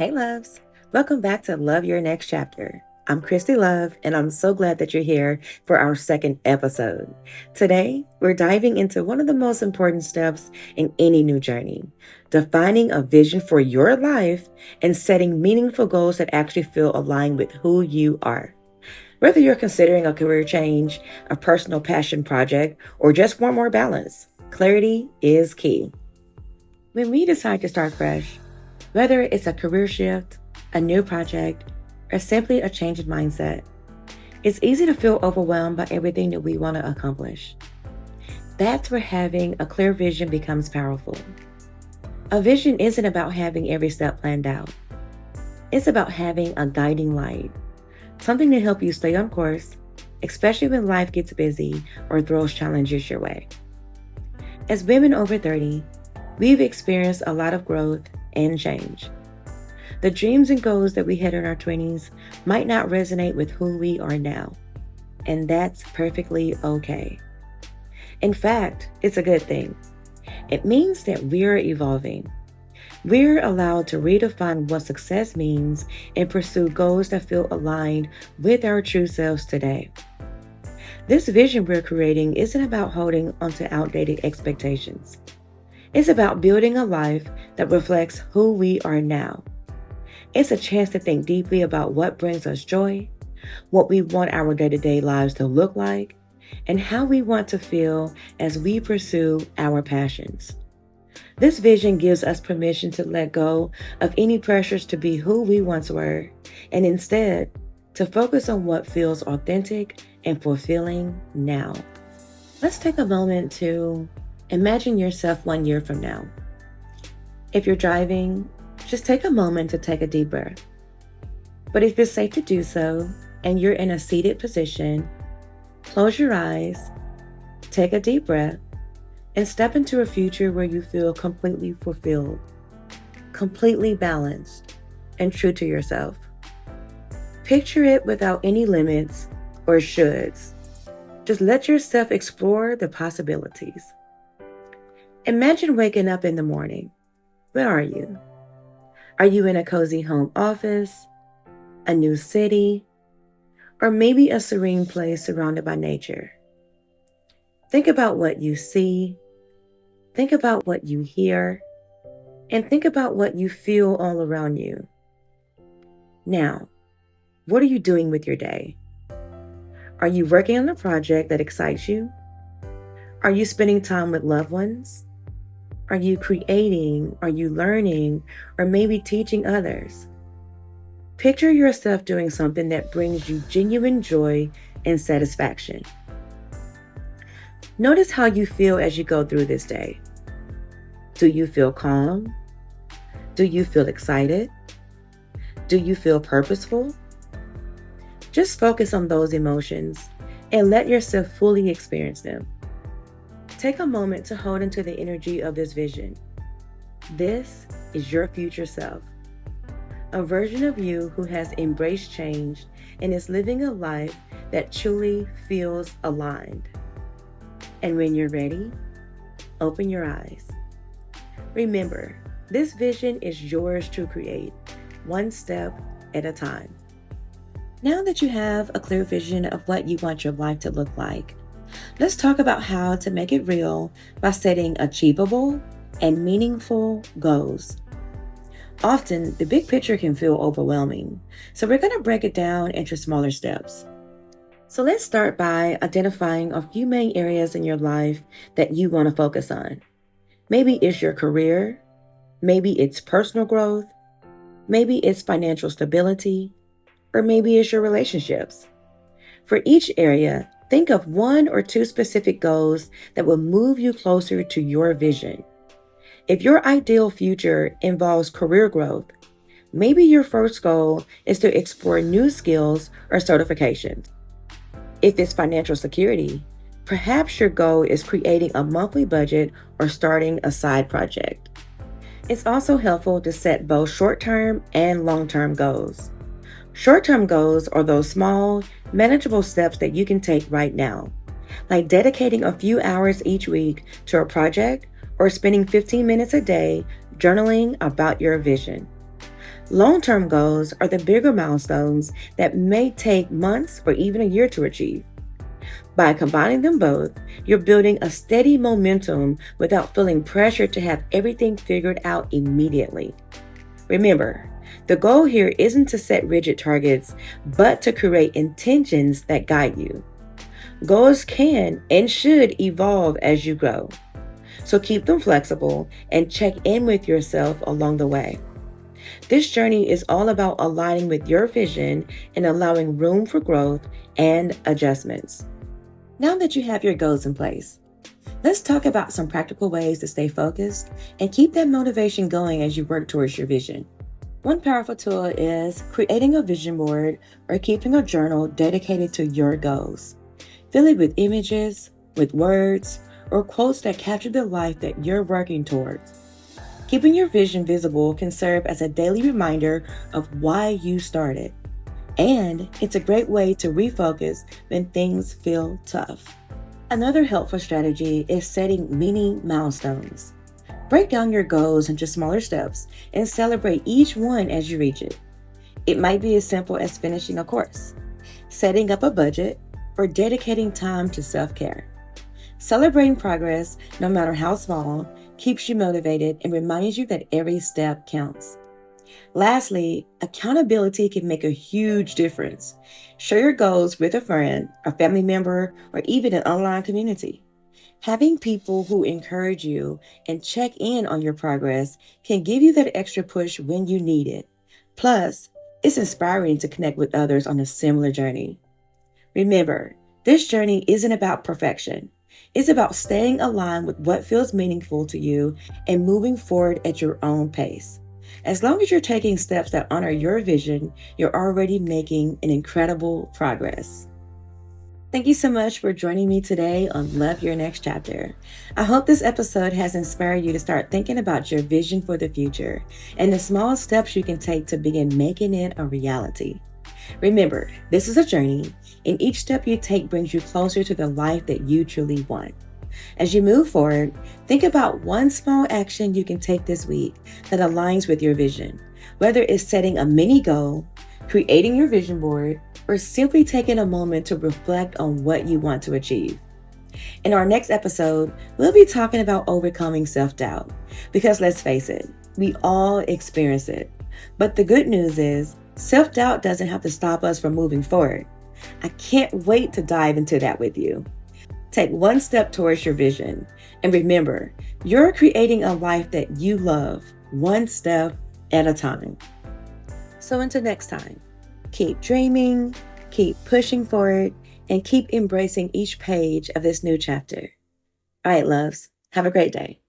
Hey, loves. Welcome back to Love Your Next Chapter. I'm Christy Love, and I'm so glad that you're here for our second episode. Today, we're diving into one of the most important steps in any new journey, defining a vision for your life and setting meaningful goals that actually feel aligned with who you are. Whether you're considering a career change, a personal passion project, or just want more balance, clarity is key. When we decide to start fresh, whether it's a career shift, a new project, or simply a change in mindset, it's easy to feel overwhelmed by everything that we want to accomplish. That's where having a clear vision becomes powerful. A vision isn't about having every step planned out. It's about having a guiding light, something to help you stay on course, especially when life gets busy or throws challenges your way. As women over 30, we've experienced a lot of growth and change. The dreams and goals that we had in our 20s might not resonate with who we are now, and that's perfectly okay. In fact, it's a good thing. It means that we're evolving. We're allowed to redefine what success means and pursue goals that feel aligned with our true selves today. This vision we're creating isn't about holding onto outdated expectations. It's about building a life that reflects who we are now. It's a chance to think deeply about what brings us joy, what we want our day-to-day lives to look like, and how we want to feel as we pursue our passions. This vision gives us permission to let go of any pressures to be who we once were, and instead, to focus on what feels authentic and fulfilling now. Let's take a moment to imagine yourself 1 year from now. If you're driving, just take a moment to take a deep breath. But if it's safe to do so, and you're in a seated position, close your eyes, take a deep breath, and step into a future where you feel completely fulfilled, completely balanced, and true to yourself. Picture it without any limits or shoulds. Just let yourself explore the possibilities. Imagine waking up in the morning. Where are you? Are you in a cozy home office, a new city, or maybe a serene place surrounded by nature? Think about what you see, think about what you hear, and think about what you feel all around you. Now, what are you doing with your day? Are you working on a project that excites you? Are you spending time with loved ones? Are you creating? Are you learning? Or maybe teaching others? Picture yourself doing something that brings you genuine joy and satisfaction. Notice how you feel as you go through this day. Do you feel calm? Do you feel excited? Do you feel purposeful? Just focus on those emotions and let yourself fully experience them. Take a moment to hold into the energy of this vision. This is your future self, a version of you who has embraced change and is living a life that truly feels aligned. And when you're ready, open your eyes. Remember, this vision is yours to create, one step at a time. Now that you have a clear vision of what you want your life to look like, let's talk about how to make it real by setting achievable and meaningful goals. Often, the big picture can feel overwhelming, so we're going to break it down into smaller steps. So let's start by identifying a few main areas in your life that you want to focus on. Maybe it's your career, maybe it's personal growth, maybe it's financial stability, or maybe it's your relationships. For each area, think of 1 or 2 specific goals that will move you closer to your vision. If your ideal future involves career growth, maybe your first goal is to explore new skills or certifications. If it's financial security, perhaps your goal is creating a monthly budget or starting a side project. It's also helpful to set both short-term and long-term goals. Short-term goals are those small, manageable steps that you can take right now, like dedicating a few hours each week to a project or spending 15 minutes a day journaling about your vision. Long-term goals are the bigger milestones that may take months or even a year to achieve. By combining them both, you're building a steady momentum without feeling pressure to have everything figured out immediately. Remember, the goal here isn't to set rigid targets, but to create intentions that guide you. Goals can and should evolve as you grow. So keep them flexible and check in with yourself along the way. This journey is all about aligning with your vision and allowing room for growth and adjustments. Now that you have your goals in place, let's talk about some practical ways to stay focused and keep that motivation going as you work towards your vision. One powerful tool is creating a vision board or keeping a journal dedicated to your goals. Fill it with images, with words, or quotes that capture the life that you're working towards. Keeping your vision visible can serve as a daily reminder of why you started. And it's a great way to refocus when things feel tough. Another helpful strategy is setting mini milestones. Break down your goals into smaller steps and celebrate each one as you reach it. It might be as simple as finishing a course, setting up a budget, or dedicating time to self-care. Celebrating progress, no matter how small, keeps you motivated and reminds you that every step counts. Lastly, accountability can make a huge difference. Share your goals with a friend, a family member, or even an online community. Having people who encourage you and check in on your progress can give you that extra push when you need it. Plus, it's inspiring to connect with others on a similar journey. Remember, this journey isn't about perfection. It's about staying aligned with what feels meaningful to you and moving forward at your own pace. As long as you're taking steps that honor your vision, you're already making an incredible progress. Thank you so much for joining me today on Love Your Next Chapter. I hope this episode has inspired you to start thinking about your vision for the future and the small steps you can take to begin making it a reality. Remember, this is a journey, and each step you take brings you closer to the life that you truly want. As you move forward, think about one small action you can take this week that aligns with your vision, whether it's setting a mini goal, creating your vision board, or simply taking a moment to reflect on what you want to achieve. In our next episode, we'll be talking about overcoming self-doubt, because let's face it, we all experience it. But the good news is, self-doubt doesn't have to stop us from moving forward. I can't wait to dive into that with you. Take one step towards your vision. And remember, you're creating a life that you love, one step at a time. So until next time, keep dreaming, keep pushing forward, and keep embracing each page of this new chapter. All right, loves, have a great day.